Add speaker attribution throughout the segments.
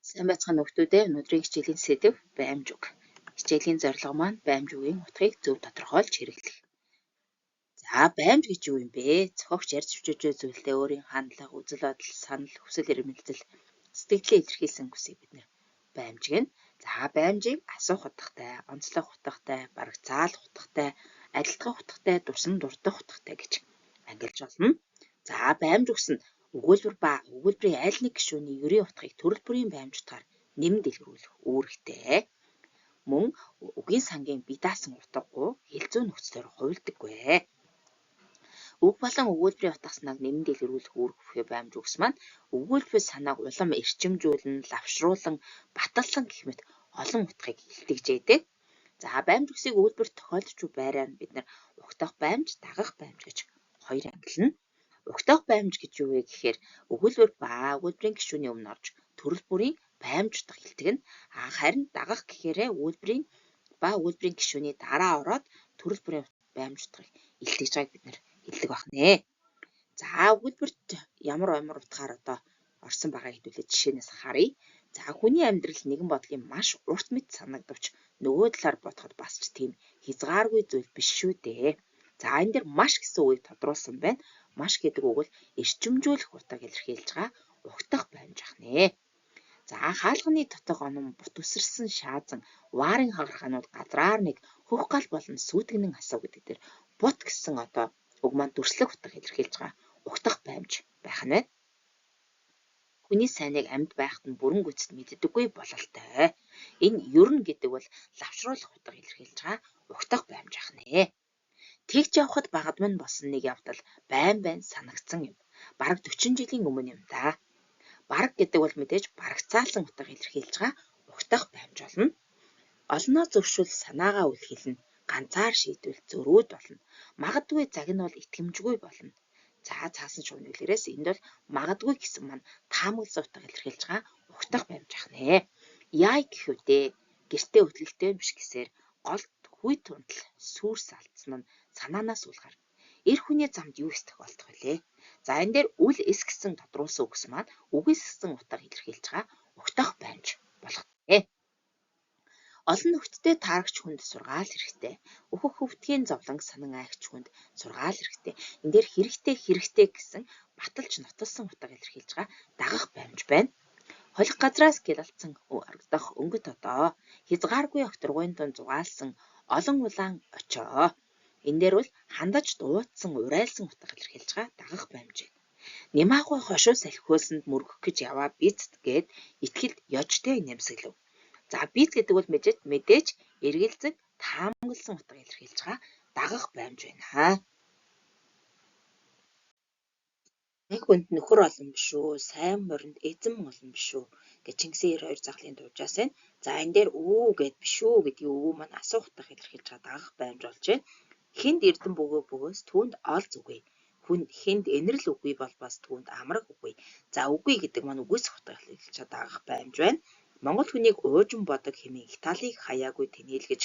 Speaker 1: Сайн байцгаана хүүхдүүдээ. Өнөөдрийн хичээлийн сэдэв баймж үг. Хичээлийн зорилго маань баймж үгийн утгыг зөв тодорхойлж хэрэглэх. За баймж гэж юу юм бэ? Зохиогч ярьж өчөж зүйлдээ өөрийн хандлага, үзэл бодол, санал, хүсэл эрмэлзэл, сэтгэлээ илэрхийлсэн хүсийг бид нэр баймжиг нь. За баймжийг асуух утгатай, онцлог утгатай, барагцаалах утгатай, адилтгах утгатай, дурсан дурдах утгатай гэж ангилж болно. За баймж үгс нь өгүүлбэр ба өгүүлбэрийн аль нэг гишүүний ерийн утгыг төрөл бүрийн баймж утгаар нэмэн дэлгэрүүлэх үүрэгтэй. Мөн үгийн сангийн бие даасан утгагүй хэлцүү нөхцлөөр хувилдаггүй. Үг болон өгүүлбэрийн утга санааг нэмэн дэлгэрүүлэх үүрэг бүхий баймж үгс маань өгүүлбэр санааг улам эрчимжүүлэн, лавшруулан, баталсан гэх мэт олон утгыг илтгэжээдэг. За баймж үгсийг өгүүлбэр тохиолдож буй байраар нь бид нар угтах баймж, дагах баймж гэж хоёр ангилна. Угтах баймж гэж юу вэ гэхээр өгүүлбэр ба өгүүлбэрийн гишүүний өмнө орж төрөл бүрийн баймж утга илтгэнэ. Харин дагах гэхээрээ өгүүлбэрийн ба өгүүлбэрийн гишүүний дараа ороод төрөл бүрийн баймж утгыг илтгэж байгааг бид нэр хэлдэг байна. За өгүүлбэрт ямар утгаар одоо орсон байгааг хэдүүлээ жишээнээс харъя. За хүний амьдрал нэгэн бодлын маш урт мэт санагдавч нөгөө талаар бодоход бас ч тийм хязгааргүй зүйл биш шүү дээ. За энэ дэр маш гэсэн үгийг тодруулсан байна. Маш гэдэг үг бол эрчимжүүлэх утгыг илэрхийлж байгаа угтах баймж ахнэ. За хаалганы дотог оном бут үсэрсэн шаазан ваарын хагархаанууд газраар нэг хөх гал болон сүйтгэнэн асуу гэдэг дээр бут гэсэн одоо үг маань дүрслэх утга илэрхийлж байгаа угтах баймж байх нь байна. Хүний сайныг амьд байхад нь бүрэн гүйцэд мэддэггүй бололтой. Энэ ерөн гэдэг бол лавшруулах утга илэрхийлж байгаа угтах баймж ахнэ. Тэгж явхад багад минь болсон нэг явдал байн санагдсан юм. Бараг 40 жилийн өмнө юм да. Бараг гэдэг бол мэдээж барагцаалсан утга илэрхийлж байгаа угтах баймж болно. Олноо зөвшөөрөл санаагаа үлхэлнэ. Ганцаар шийдвэл зөрүүд болно. Магадгүй цаг нь бол итгэмжгүй болно. За цаасан шувны үлгэрээс энд бол магадгүй гэсэн маань таамагласан утга илэрхийлж байгаа угтах баймж ахнэ. Яй гэхүдээ гэртээ хөтөлтэй биш гэсээр голд хүйт тундал сүрс алдсан нь санаанаас үлгар. Эр хүний замд юу их тохиолдох вүлээ? За энэ дээр үл эс гэсэн тодруулсан үгс маань үгээс гэсэн утга илэрхийлж байгаа угтах баймж болох вэ. Олон нөхдөдтэй таарагч хүнд сургаал хэрэгтэй. Өөхөх хөвдгийн зовлон санан айгч хүнд сургаал хэрэгтэй. Энэ дээр хэрэгтэй гэсэн баталж нотолсон утга илэрхийлж байгаа дагах баймж байна. Холих газраас гялалцсан орогдох өнгөт одоо хязгааргүй окторгуйн тун зугаалсан олон улаан очоо. Энэ дээр бол хандаж дуудсан урайлсан утга илэрхийлж байгаа дагах баймж. Нямаагүй хошуу салхиулсанд мөргөх гэж яваа бицэд гээд итгэлд ёжтэй нэмсэглэв. За биц гэдэг бол мэдээж эргэлзэг таамагласан утга илэрхийлж байгаа дагах баймж байна. Нэг хүнд нөхөр олон биш үү, сайн моринд эзэн олон биш үү гэж Чингисийн 92 заглын дуужаас байна. За энэ дээр үү гэд биш үү гэдгийг үү маань асуух утга илэрхийлж байгаа дагах баймж болж байна. Хинд эрдэн бөгөөс түүнд олз үгүй. Хинд энэрл үгүй бол бас түүнд амраг үгүй. За үгүй гэдэг маань үгүйс утга илэрхийлж байгаа дагах баймж байна. Монгол хүнийг уужин бодог хэмээн Италиг хаяагүй тэнээлгэж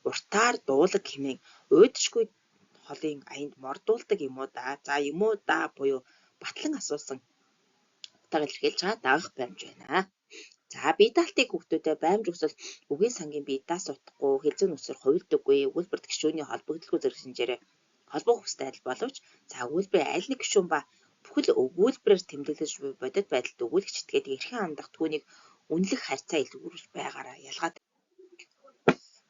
Speaker 1: уртаар дуулаг хэмээн уйдшгүй холын аянд мордуулдаг юм уу да. За юм уу да буюу батлан асуусан утга илэрхийлж байгаа дагах баймж байна. За бие даалтыг хүүхдүүдэд баймж үгсэл үгийн сангийн бие даас утгагүй хэлцүү нүсэр хувилдаггүй өгүүлбэрт гишүүний холбогдлого зэрэг шинжээрээ холбох хүстэй адил боловч за өгүүлбэрийн аль нэг гишүүн ба бүхэл өгүүлбэрээр тэмдэглэж буй бодит байдалд өгүүлэгч этгээд эрхэн хандах түүнийг үнэлэх харьцаа илрүүлж байгаараа ялгаатай.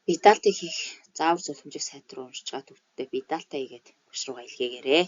Speaker 1: Бие даалтыг хийх заавар зөвлөмжийг сайд руу уншиж байгаа хүүхдүүдэд бие даалтаа хийгээд багш руугаа илгээгээрэй.